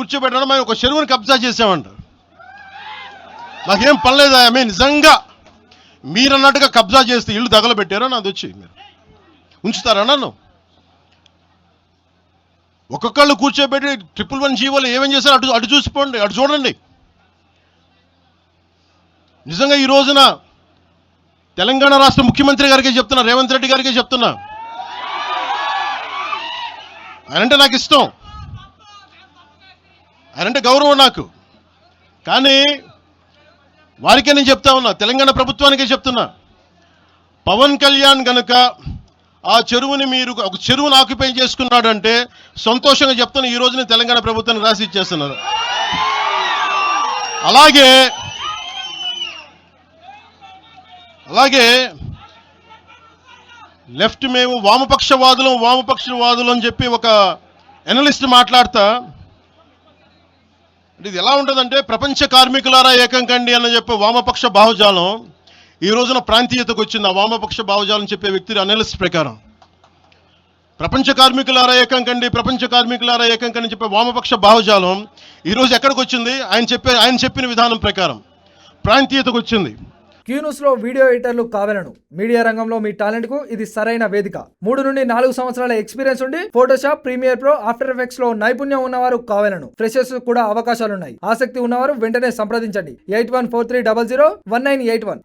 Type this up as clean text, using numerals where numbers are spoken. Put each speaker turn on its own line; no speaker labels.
కూర్చోబెట్టడం మేము ఒక చెరువుని కబ్జా చేసామంట. నాకేం పనిలేదా? నిజంగా మీరు అన్నట్టుగా కబ్జా చేస్తే ఇల్లు తగలబెట్టారా? నాది వచ్చి మీరు ఉంచుతారా నన్ను? ఒక్కొక్కళ్ళు కూర్చోబెట్టి 111 జీవోలు ఏమేం చేశారు అటు చూసిపోండి, అటు చూడండి. నిజంగా ఈ రోజున తెలంగాణ రాష్ట్ర ముఖ్యమంత్రి గారికి చెప్తున్నా, రేవంత్ రెడ్డి గారికి చెప్తున్నా, ఆయనంటే నాకు ఇష్టం, ఆయనంటే గౌరవం నాకు. కానీ వారికే నేను చెప్తా ఉన్నా, తెలంగాణ ప్రభుత్వానికే చెప్తున్నా, పవన్ కళ్యాణ్ గనుక ఆ చెరువుని మీరు ఒక చెరువును ఆక్యుపై చేసుకున్నాడంటే సంతోషంగా చెప్తున్నా, ఈ రోజున తెలంగాణ ప్రభుత్వానికి రాసి ఇచ్చేస్తున్నారు. అలాగే లెఫ్ట్ మేము వామపక్షవాదులు అని చెప్పి ఒక ఎనలిస్ట్ మాట్లాడతా, ఇది ఎలా ఉంటుందంటే ప్రపంచ కార్మికులారా ఏకం కండి అని చెప్పే వామపక్ష భావజాలం ఈ రోజున ప్రాంతీయతకు వచ్చింది. ఆ వామపక్ష భావజాలం చెప్పే వ్యక్తి అనలిస్ట్ ప్రకారం ప్రపంచ కార్మికులారా ఏకం కండి చెప్పే వామపక్ష భావజాలం ఈరోజు ఎక్కడికి వచ్చింది? ఆయన చెప్పిన విధానం ప్రకారం ప్రాంతీయతకు వచ్చింది.
క్యూ న్యూస్ లో వీడియో ఎడిటర్లు కావాలను. మీడియా రంగంలో మీ టాలెంట్ కు ఇది సరైన వేదిక. 3 నుండి 4 సంవత్సరాల ఎక్స్పీరియన్స్ ఉండి Photoshop, Premiere Pro, After Effects లో నైపుణ్యం ఉన్నవారు కావాలను. ఫ్రెషర్స్ కూడా అవకాశాలున్నాయి. ఆసక్తి ఉన్నవారు వెంటనే సంప్రదించండి. 8143001981.